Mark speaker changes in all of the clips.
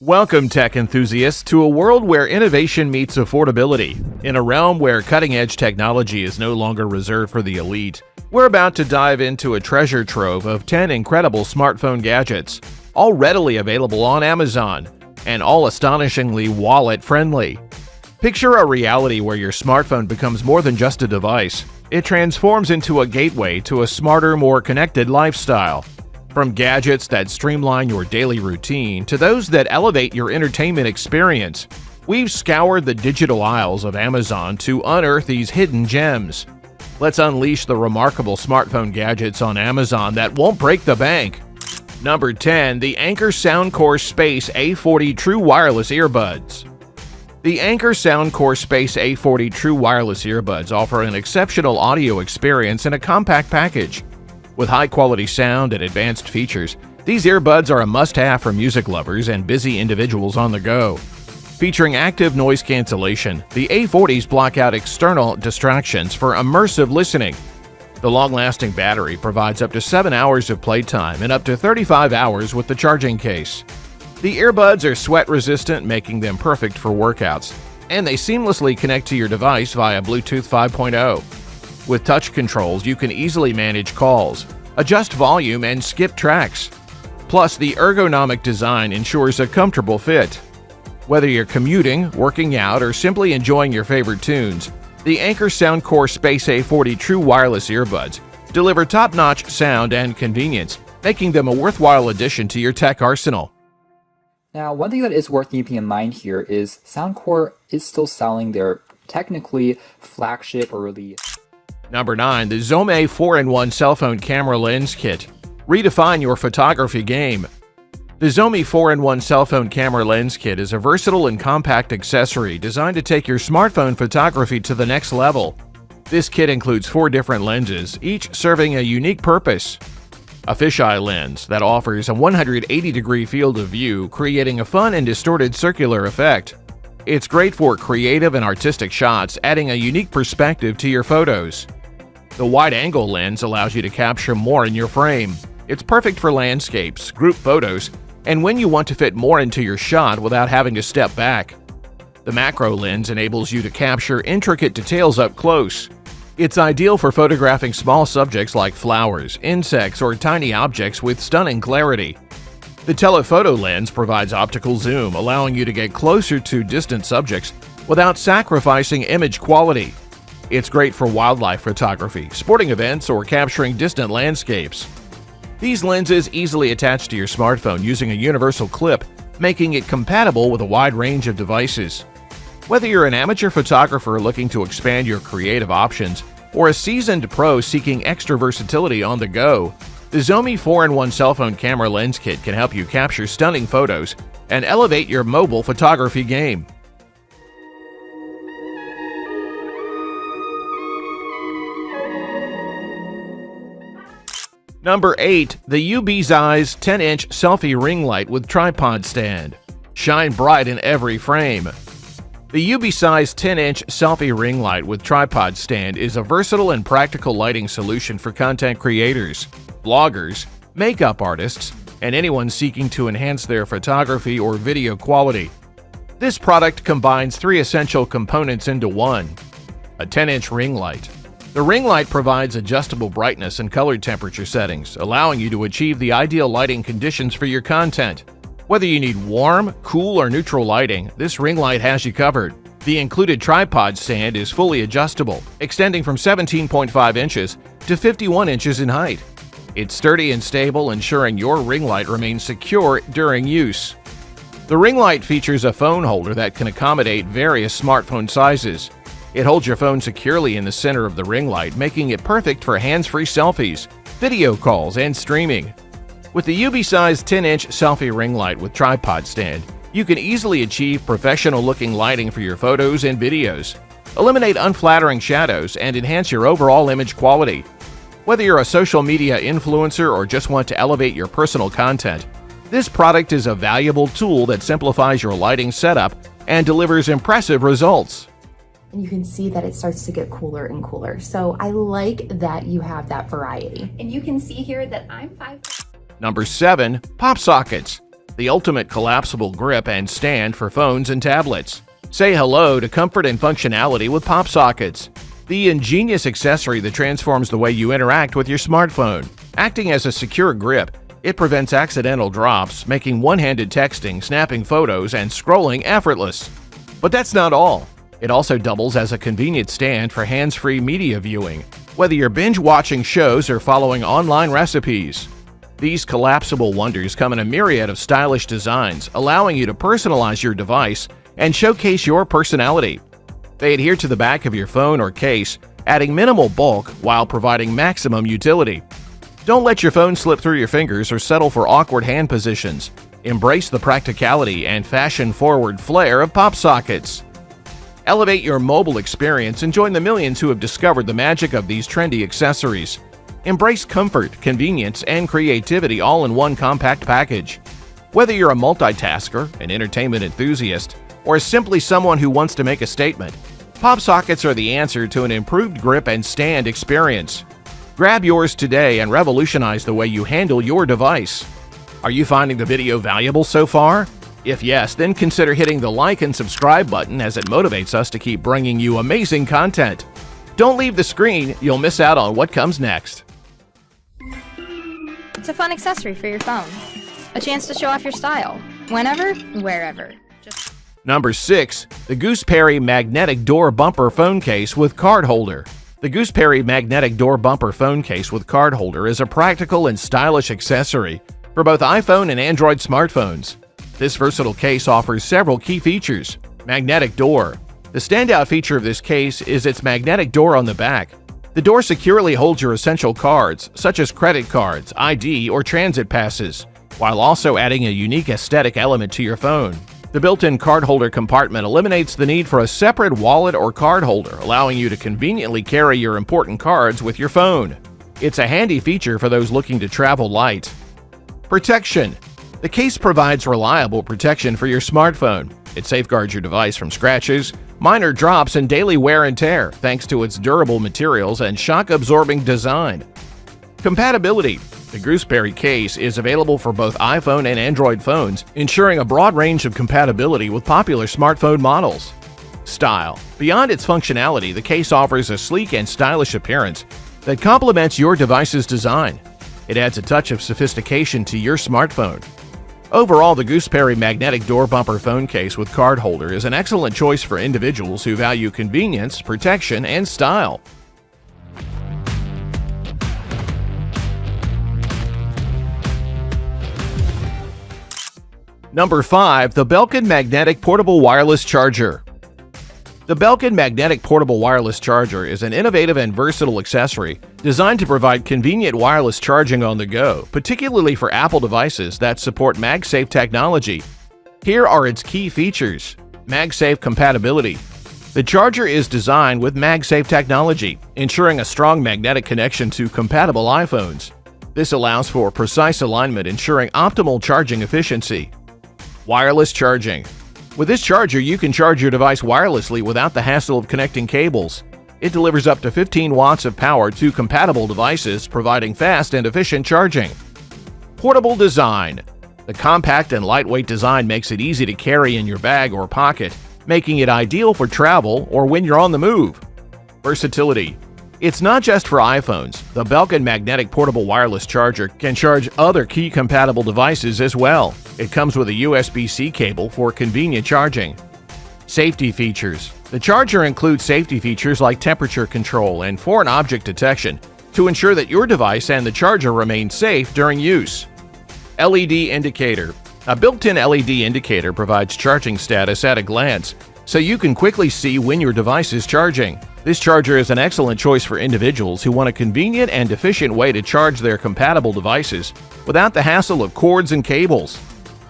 Speaker 1: Welcome, tech enthusiasts, to a world where innovation meets affordability. In a realm where cutting-edge technology is no longer reserved for the elite, we're about to dive into a treasure trove of 10 incredible smartphone gadgets, all readily available on Amazon, and all astonishingly wallet-friendly. Picture a reality where your smartphone becomes more than just a device. It transforms into a gateway to a smarter, more connected lifestyle. From gadgets that streamline your daily routine to those that elevate your entertainment experience, we've scoured the digital aisles of Amazon to unearth these hidden gems. Let's unleash the remarkable smartphone gadgets on Amazon that won't break the bank. Number 10. The Anker Soundcore Space A40 True Wireless Earbuds. The Anker Soundcore Space A40 True Wireless Earbuds offer an exceptional audio experience in a compact package. With high-quality sound and advanced features, these earbuds are a must-have for music lovers and busy individuals on the go. Featuring active noise cancellation, the A40s block out external distractions for immersive listening. The long-lasting battery provides up to 7 hours of playtime and up to 35 hours with the charging case. The earbuds are sweat-resistant, making them perfect for workouts, and they seamlessly connect to your device via Bluetooth 5.0. With touch controls, you can easily manage calls, adjust volume, and skip tracks. Plus, the ergonomic design ensures a comfortable fit. Whether you're commuting, working out, or simply enjoying your favorite tunes, the Anker Soundcore Space A40 True Wireless Earbuds deliver top-notch sound and convenience, making them a worthwhile addition to your tech arsenal.
Speaker 2: Now, one thing that is worth keeping in mind here is Soundcore is still selling their technically flagship or really...
Speaker 1: Number 9. The Zomei 4-in-1 Cell Phone Camera Lens Kit. Redefine your photography game. The Zomei 4-in-1 Cell Phone Camera Lens Kit is a versatile and compact accessory designed to take your smartphone photography to the next level. This kit includes 4 different lenses, each serving a unique purpose. A fisheye lens that offers a 180-degree field of view, creating a fun and distorted circular effect. It's great for creative and artistic shots, adding a unique perspective to your photos. The wide-angle lens allows you to capture more in your frame. It's perfect for landscapes, group photos, and when you want to fit more into your shot without having to step back. The macro lens enables you to capture intricate details up close. It's ideal for photographing small subjects like flowers, insects, or tiny objects with stunning clarity. The telephoto lens provides optical zoom, allowing you to get closer to distant subjects without sacrificing image quality. It's great for wildlife photography, sporting events, or capturing distant landscapes. These lenses easily attach to your smartphone using a universal clip, making it compatible with a wide range of devices. Whether you're an amateur photographer looking to expand your creative options or a seasoned pro seeking extra versatility on the go, the Zomei 4-in-1 Cell Phone Camera Lens Kit can help you capture stunning photos and elevate your mobile photography game. Number 8. The UBeesize 10-inch Selfie Ring Light with Tripod Stand. Shine bright in every frame. The UBeesize 10-inch Selfie Ring Light with Tripod Stand is a versatile and practical lighting solution for content creators, bloggers, makeup artists, and anyone seeking to enhance their photography or video quality. This product combines 3 essential components into one: a 10-inch ring light. The ring light provides adjustable brightness and color temperature settings, allowing you to achieve the ideal lighting conditions for your content. Whether you need warm, cool, or neutral lighting, this ring light has you covered. The included tripod stand is fully adjustable, extending from 17.5 inches to 51 inches in height. It's sturdy and stable, ensuring your ring light remains secure during use. The ring light features a phone holder that can accommodate various smartphone sizes. It holds your phone securely in the center of the ring light, making it perfect for hands-free selfies, video calls, and streaming. With the UBeesize 10-inch Selfie Ring Light with Tripod Stand, you can easily achieve professional-looking lighting for your photos and videos, eliminate unflattering shadows, and enhance your overall image quality. Whether you're a social media influencer or just want to elevate your personal content, this product is a valuable tool that simplifies your lighting setup and delivers impressive results.
Speaker 3: And you can see that it starts to get cooler and cooler. So I like that you have that variety.
Speaker 4: And you can see here that I'm 5.
Speaker 1: Number 7. PopSockets. the ultimate collapsible grip and stand for phones and tablets. Say hello to comfort and functionality with PopSockets, the ingenious accessory that transforms the way you interact with your smartphone. Acting as a secure grip, it prevents accidental drops, making one-handed texting, snapping photos, and scrolling effortless. But that's not all. It also doubles as a convenient stand for hands-free media viewing, whether you're binge-watching shows or following online recipes. These collapsible wonders come in a myriad of stylish designs, allowing you to personalize your device and showcase your personality. They adhere to the back of your phone or case, adding minimal bulk while providing maximum utility. Don't let your phone slip through your fingers or settle for awkward hand positions. Embrace the practicality and fashion-forward flair of PopSockets. Elevate your mobile experience and join the millions who have discovered the magic of these trendy accessories. Embrace comfort, convenience, and creativity all in one compact package. Whether you're a multitasker, an entertainment enthusiast, or simply someone who wants to make a statement, PopSockets are the answer to an improved grip and stand experience. Grab yours today and revolutionize the way you handle your device. Are you finding the video valuable so far? If yes, then consider hitting the like and subscribe button as it motivates us to keep bringing you amazing content. Don't leave the screen, you'll miss out on what comes next.
Speaker 4: It's a fun accessory for your phone. A chance to show off your style, whenever, wherever.
Speaker 1: Number 6. The Goospery Magnetic Door Bumper Phone Case with Card Holder. The Goospery Magnetic Door Bumper Phone Case with Card Holder is a practical and stylish accessory for both iPhone and Android smartphones. This versatile case offers several key features. Magnetic door. The standout feature of this case is its magnetic door on the back. The door securely holds your essential cards, such as credit cards, ID, or transit passes, while also adding a unique aesthetic element to your phone. The built-in card holder compartment eliminates the need for a separate wallet or card holder, allowing you to conveniently carry your important cards with your phone. It's a handy feature for those looking to travel light. Protection. The case provides reliable protection for your smartphone. It safeguards your device from scratches, minor drops, and daily wear and tear, thanks to its durable materials and shock-absorbing design. Compatibility. The Goospery case is available for both iPhone and Android phones, ensuring a broad range of compatibility with popular smartphone models. Style. Beyond its functionality, the case offers a sleek and stylish appearance that complements your device's design. It adds a touch of sophistication to your smartphone. Overall, the Goospery Magnetic Door Bumper Phone Case with Card Holder is an excellent choice for individuals who value convenience, protection, and style. Number 5. The Belkin Magnetic Portable Wireless Charger. The Belkin Magnetic Portable Wireless Charger is an innovative and versatile accessory designed to provide convenient wireless charging on the go, particularly for Apple devices that support MagSafe technology. Here are its key features. MagSafe compatibility. The charger is designed with MagSafe technology, ensuring a strong magnetic connection to compatible iPhones. This allows for precise alignment, ensuring optimal charging efficiency. Wireless charging. With this charger, you can charge your device wirelessly without the hassle of connecting cables. It delivers up to 15 watts of power to compatible devices, providing fast and efficient charging. Portable design. The compact and lightweight design makes it easy to carry in your bag or pocket, making it ideal for travel or when you're on the move. Versatility. It's not just for iPhones. The Belkin Magnetic Portable Wireless Charger can charge other key compatible devices as well. It comes with a USB-C cable for convenient charging. Safety features. The charger includes safety features like temperature control and foreign object detection to ensure that your device and the charger remain safe during use. LED indicator. A built-in LED indicator provides charging status at a glance, so you can quickly see when your device is charging. This charger is an excellent choice for individuals who want a convenient and efficient way to charge their compatible devices without the hassle of cords and cables.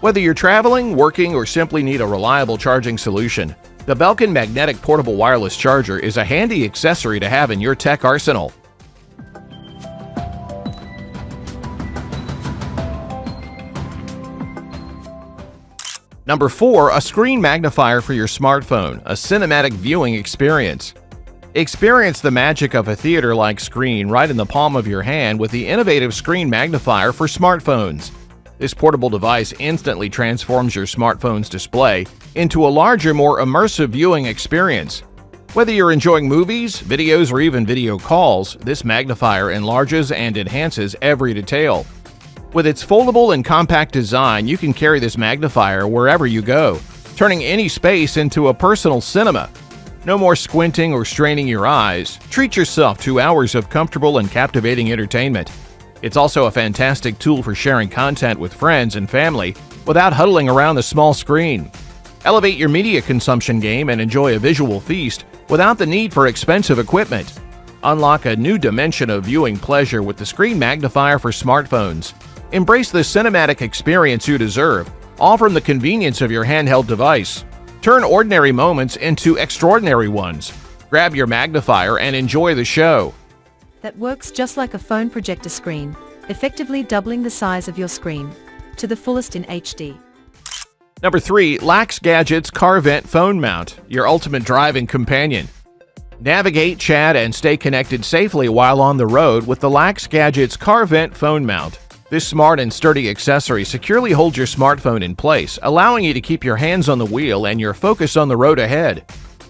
Speaker 1: Whether you're traveling, working, or simply need a reliable charging solution, the Belkin Magnetic Portable Wireless Charger is a handy accessory to have in your tech arsenal. Number 4. A screen magnifier for your smartphone, a cinematic viewing experience. Experience the magic of a theater-like screen right in the palm of your hand with the innovative screen magnifier for smartphones. This portable device instantly transforms your smartphone's display into a larger, more immersive viewing experience. Whether you're enjoying movies, videos, or even video calls, this magnifier enlarges and enhances every detail. With its foldable and compact design, you can carry this magnifier wherever you go, turning any space into a personal cinema. No more squinting or straining your eyes. Treat yourself to hours of comfortable and captivating entertainment. It's also a fantastic tool for sharing content with friends and family without huddling around the small screen. Elevate your media consumption game and enjoy a visual feast without the need for expensive equipment. Unlock a new dimension of viewing pleasure with the screen magnifier for smartphones. Embrace the cinematic experience you deserve, all from the convenience of your handheld device. Turn ordinary moments into extraordinary ones. Grab your magnifier and enjoy the show.
Speaker 5: That works just like a phone projector screen, effectively doubling the size of your screen to the fullest in HD.
Speaker 1: Number 3. Lax Gadgets Car Vent Phone Mount, your ultimate driving companion. Navigate, chat, and stay connected safely while on the road with the Lax Gadgets Car Vent Phone Mount. This smart and sturdy accessory securely holds your smartphone in place, allowing you to keep your hands on the wheel and your focus on the road ahead.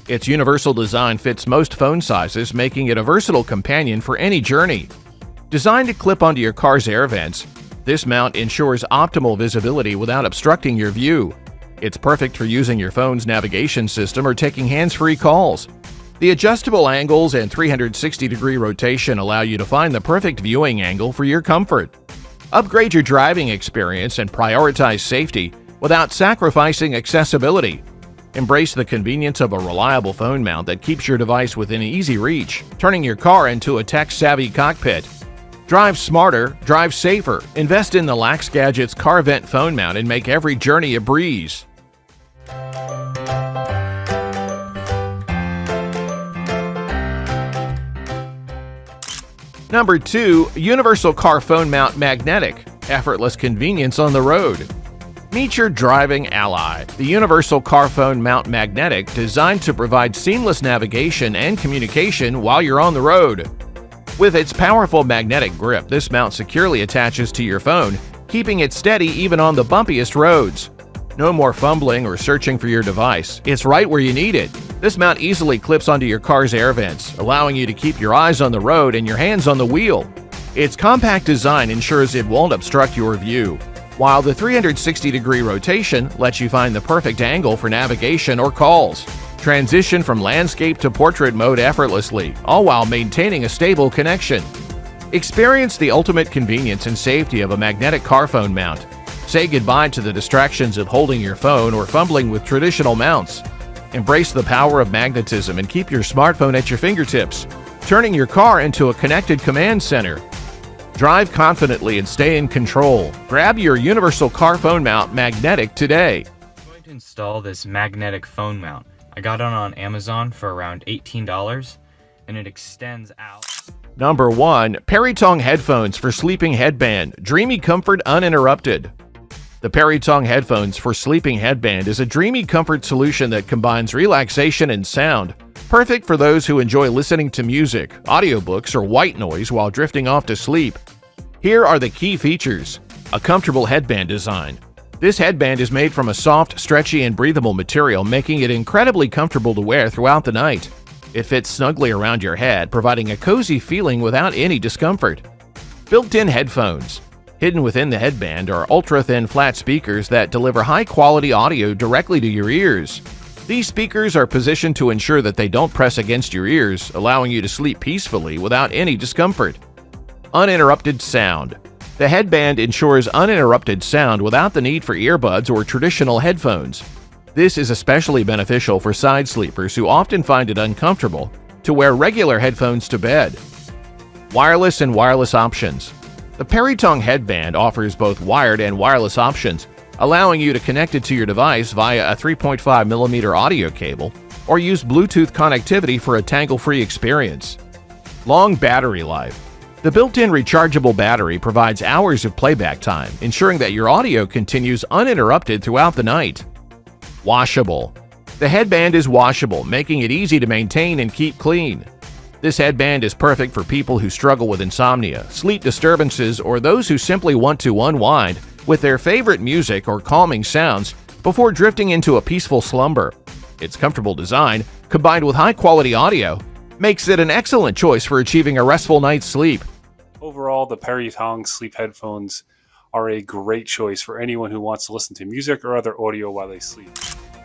Speaker 1: Its universal design fits most phone sizes, making it a versatile companion for any journey. Designed to clip onto your car's air vents, this mount ensures optimal visibility without obstructing your view. It's perfect for using your phone's navigation system or taking hands-free calls. The adjustable angles and 360-degree rotation allow you to find the perfect viewing angle for your comfort. Upgrade your driving experience and prioritize safety without sacrificing accessibility. Embrace the convenience of a reliable phone mount that keeps your device within easy reach, turning your car into a tech-savvy cockpit. Drive smarter, drive safer. Invest in the Lax Gadgets Car Vent Phone Mount and make every journey a breeze. Number 2. Universal Car Phone Mount Magnetic. Effortless convenience on the road. Meet your driving ally, the Universal Car Phone Mount Magnetic, designed to provide seamless navigation and communication while you're on the road. With its powerful magnetic grip, this mount securely attaches to your phone, keeping it steady even on the bumpiest roads. No more fumbling or searching for your device. It's right where you need it. This mount easily clips onto your car's air vents, allowing you to keep your eyes on the road and your hands on the wheel. Its compact design ensures it won't obstruct your view, while the 360-degree rotation lets you find the perfect angle for navigation or calls. Transition from landscape to portrait mode effortlessly, all while maintaining a stable connection. Experience the ultimate convenience and safety of a magnetic car phone mount. Say goodbye to the distractions of holding your phone or fumbling with traditional mounts. Embrace the power of magnetism and keep your smartphone at your fingertips, turning your car into a connected command center. Drive confidently and stay in control. Grab your Universal Car Phone Mount Magnetic today.
Speaker 6: I'm going to install this magnetic phone mount. I got it on Amazon for around $18, and it extends out.
Speaker 1: Number 1. Perytong Headphones for Sleeping Headband. Dreamy comfort uninterrupted. The Perytong Headphones for Sleeping Headband is a dreamy comfort solution that combines relaxation and sound, perfect for those who enjoy listening to music, audiobooks, or white noise while drifting off to sleep. Here are the key features. A comfortable headband design. This headband is made from a soft, stretchy, and breathable material, making it incredibly comfortable to wear throughout the night. It fits snugly around your head, providing a cozy feeling without any discomfort. Built-in headphones. Hidden within the headband are ultra-thin flat speakers that deliver high-quality audio directly to your ears. These speakers are positioned to ensure that they don't press against your ears, allowing you to sleep peacefully without any discomfort. Uninterrupted sound. The headband ensures uninterrupted sound without the need for earbuds or traditional headphones. This is especially beneficial for side sleepers who often find it uncomfortable to wear regular headphones to bed. Wireless and wireless options. The Perytong headband offers both wired and wireless options, allowing you to connect it to your device via a 3.5mm audio cable or use Bluetooth connectivity for a tangle-free experience. Long battery life. The built-in rechargeable battery provides hours of playback time, ensuring that your audio continues uninterrupted throughout the night. Washable. The headband is washable, making it easy to maintain and keep clean. This headband is perfect for people who struggle with insomnia, sleep disturbances, or those who simply want to unwind with their favorite music or calming sounds before drifting into a peaceful slumber. Its comfortable design, combined with high-quality audio, makes it an excellent choice for achieving a restful night's sleep.
Speaker 7: Overall, the Perytong sleep headphones are a great choice for anyone who wants to listen to music or other audio while they sleep.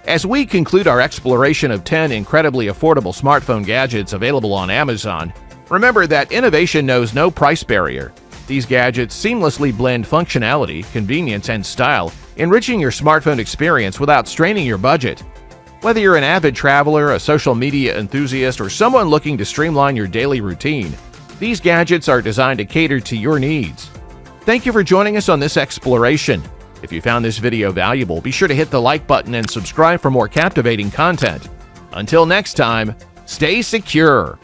Speaker 1: As we conclude our exploration of 10 incredibly affordable smartphone gadgets available on Amazon, remember that innovation knows no price barrier. These gadgets seamlessly blend functionality, convenience, and style, enriching your smartphone experience without straining your budget. Whether you're an avid traveler, a social media enthusiast, or someone looking to streamline your daily routine, these gadgets are designed to cater to your needs. Thank you for joining us on this exploration. If you found this video valuable, be sure to hit the like button and subscribe for more captivating content. Until next time, stay secure.